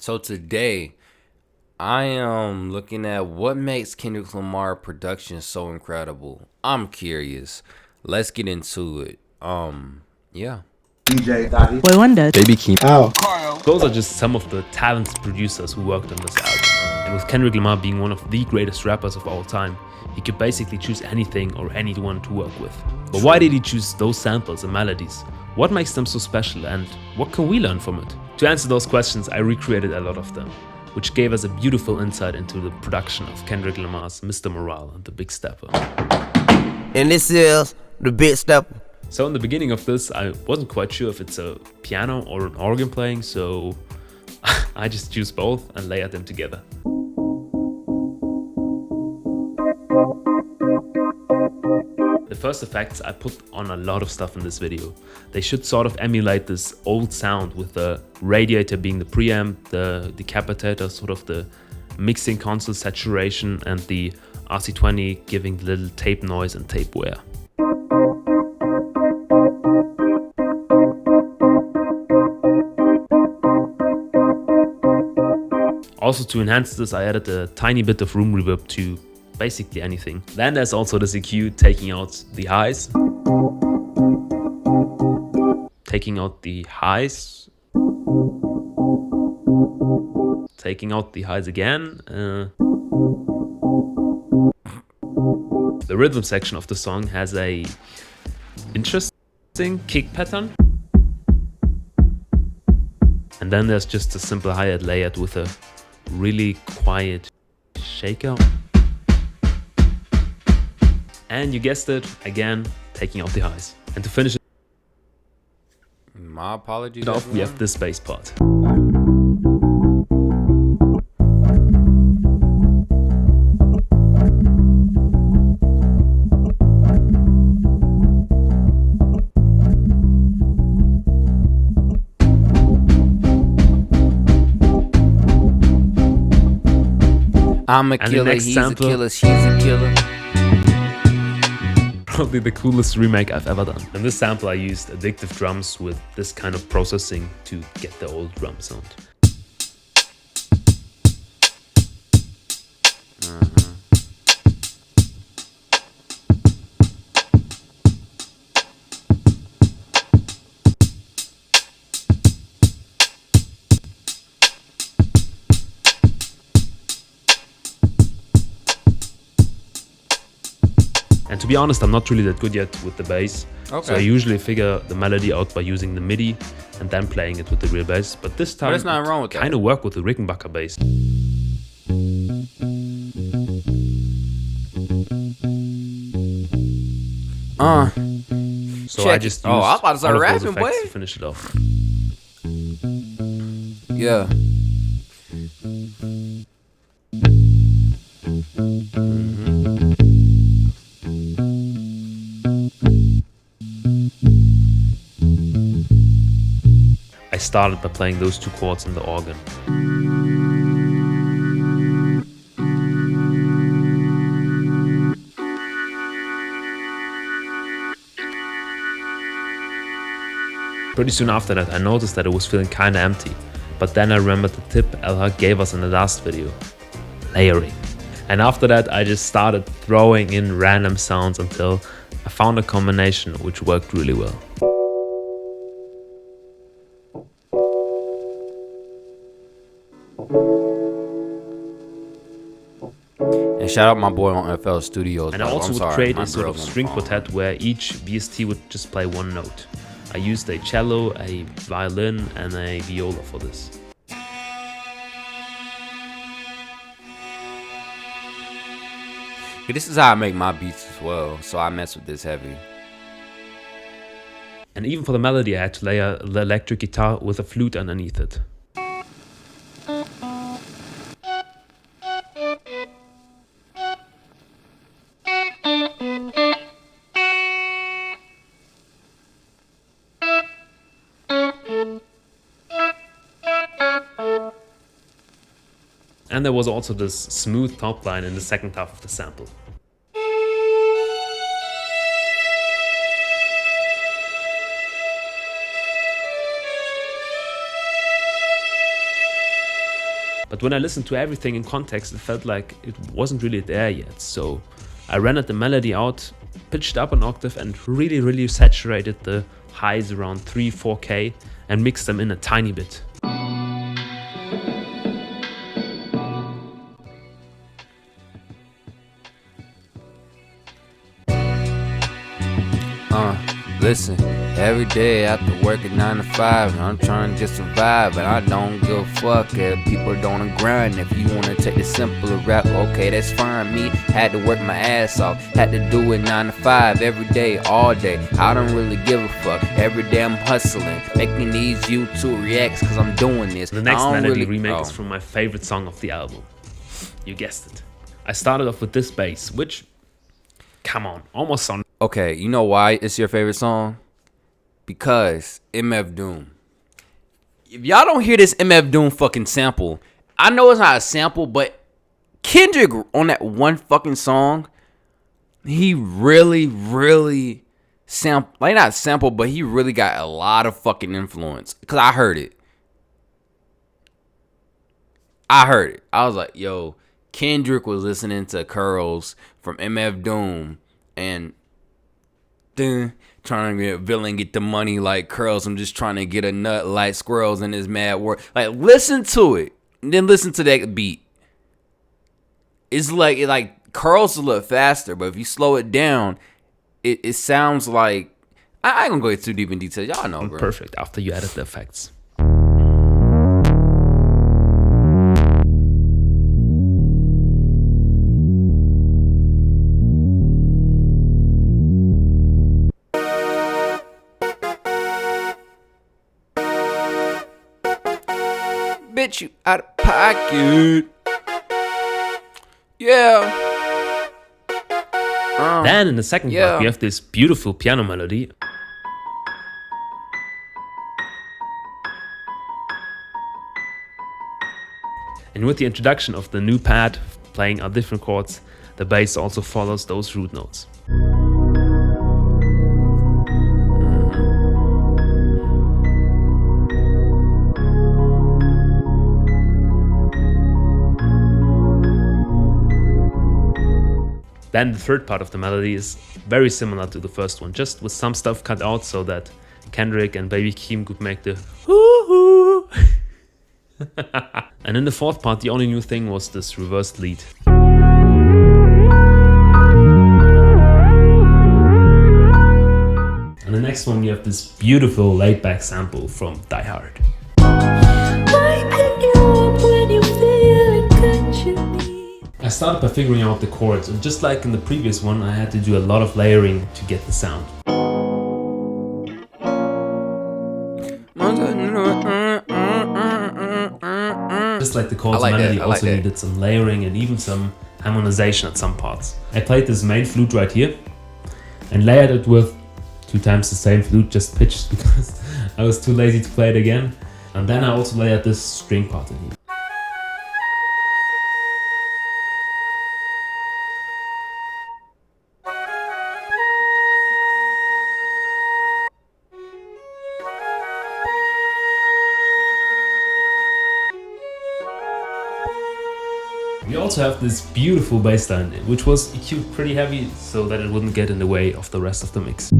So today I am looking at what makes Kendrick Lamar production so incredible. I'm curious. Let's get into it. Yeah. DJ Dottie. Boy Wonder. Baby Keem. Ow. Those are just some of the talented producers who worked on this album. And with Kendrick Lamar being one of the greatest rappers of all time, he could basically choose anything or anyone to work with. But why did he choose those samples and melodies? What makes them so special and what can we learn from it? To answer those questions, I recreated a lot of them, which gave us a beautiful insight into the production of Kendrick Lamar's Mr. Morale and the Big Stepper. And this is the Big Stepper. So in the beginning of this, I wasn't quite sure if it's a piano or an organ playing, so I just choose both and layered them together. The first effects, I put on a lot of stuff in this video. They should sort of emulate this old sound with the radiator being the preamp, the decapitator sort of the mixing console saturation, and the RC20 giving the little tape noise and tape wear. Also, to enhance this, I added a tiny bit of room reverb to basically anything. Then there's also the EQ taking out the highs. Taking out the highs. Taking out the highs again. The rhythm section of the song has a interesting kick pattern. And then there's just a simple hi-hat layered with a really quiet shaker. And you guessed it, again, taking out the highs. And to finish it My apologies. off, we everyone. have this bass part. I'm a And the killer, next he's sample- a killer, she's a killer. Probably the coolest remake I've ever done. In this sample I used addictive drums with this kind of processing to get the old drum sound. And to be honest, I'm not really that good yet with the bass. Okay. So I usually figure the melody out by using the MIDI and then playing it with the real bass. But this time, there's nothing wrong with that. kind of work with the Rickenbacker bass. So I check just it. used Oh, I was about to start all of those rapping, effects boy. to finish it off. Yeah. I started by playing those two chords in the organ. Pretty soon after that, I noticed that it was feeling kinda empty, but then I remembered the tip Elha gave us in the last video: layering. And after that, I just started throwing in random sounds until I found a combination which worked really well. And shout out my boy on FL Studios. And I bro. also I'm would sorry, create my a sort of girl's on the string phone. quartet where each VST would just play one note. I used a cello, a violin, and a viola for this. Yeah, this is how I make my beats as well, so I mess with this heavy. And even for the melody, I had to layer the electric guitar with a flute underneath it. And there was also this smooth top line in the second half of the sample. But when I listened to everything in context, it felt like it wasn't really there yet. So I rendered the melody out, pitched up an octave, and really saturated the highs around 3-4K and mixed them in a tiny bit. Listen, every day after working 9 to 5, and I'm trying to just survive, and I don't give a fuck if people don't grind. If you wanna take the simpler rap, okay, that's fine. Me, had to work my ass off, had to do it 9 to 5 every day, all day. I don't really give a fuck. Every day I'm hustling, making these YouTube reacts, cause I'm doing this. The next melody remake is from my favorite song of the album. You guessed it. I started off with this bass, which, come on, almost sounded. Okay, you know why it's your favorite song? Because MF Doom. If y'all don't hear this MF Doom fucking sample, I know it's not a sample, but Kendrick on that one fucking song, he really sample, like not sample, but he really got a lot of fucking influence. Cause I heard it. I was like, yo, Kendrick was listening to Curls from MF Doom and trying to be a villain, get the money like Curls. I'm just trying to get a nut like squirrels in this mad world. Like, listen to it, and then listen to that beat. It's like Curls a little faster, but if you slow it down, it sounds like I ain't gonna go too deep in detail. Y'all know, bro. Perfect after you added the effects. Bitch, you out of pocket. Yeah. Then in the second part, we have this beautiful piano melody. And with the introduction of the new pad playing our different chords, the bass also follows those root notes. Then the third part of the melody is very similar to the first one, just with some stuff cut out so that Kendrick and Baby Keem could make the hoo-hoo. And in the fourth part, the only new thing was this reversed lead. And the next one, you have this beautiful laid-back sample from Die Hard. I started by figuring out the chords, and just like in the previous one, I had to do a lot of layering to get the sound. Just like the chords melody also needed some layering and even some harmonization at some parts. I played this main flute right here and layered it with 2 times the same flute, just pitched because I was too lazy to play it again. And then I also layered this string part in here. We also have this beautiful bass line, which was EQ'd pretty heavy so that it wouldn't get in the way of the rest of the mix.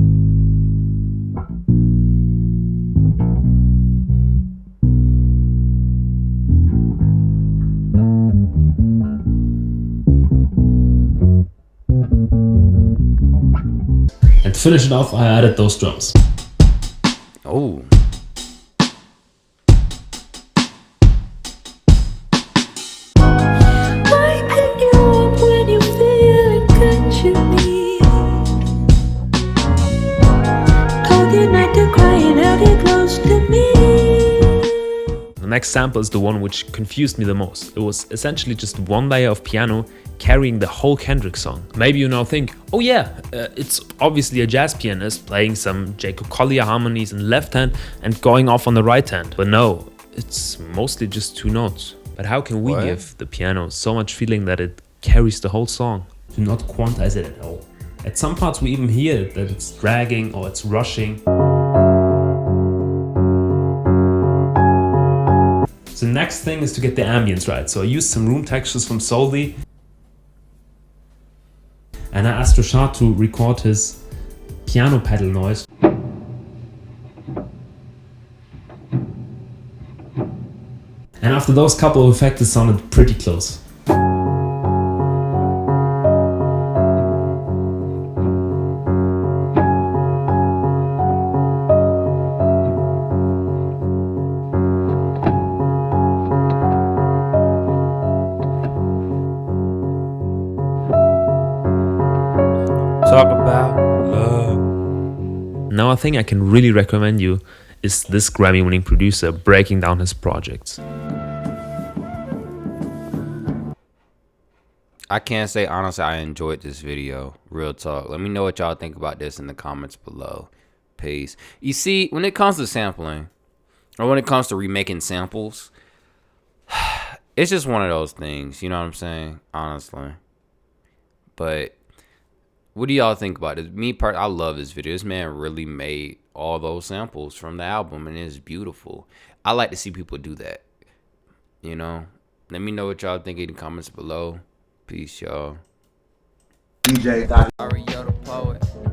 And to finish it off, I added those drums. Oh. The next sample is the one which confused me the most. It was essentially just one layer of piano carrying the whole Kendrick song. Maybe you now think, oh yeah, it's obviously a jazz pianist playing some Jacob Collier harmonies in left hand and going off on the right hand. But no, it's mostly just 2 notes. But how can we give the piano so much feeling that it carries the whole song? Do not quantize it at all. At some parts we even hear that it's dragging or it's rushing. So next thing is to get the ambience right. So I used some room textures from Soldi, and I asked Rashad to record his piano pedal noise. And after those couple of effects, it sounded pretty close. Talk about love. Now, a thing I can really recommend you is this Grammy-winning producer breaking down his projects. I can't say honestly I enjoyed this video. Real talk. Let me know what y'all think about this in the comments below. Peace. You see, when it comes to sampling, or when it comes to remaking samples, it's just one of those things. You know what I'm saying? Honestly. But what do y'all think about it? I love this video. This man really made all those samples from the album, and it's beautiful. I like to see people do that. You know? Let me know what y'all think in the comments below. Peace, y'all. DJ. Mario the poet.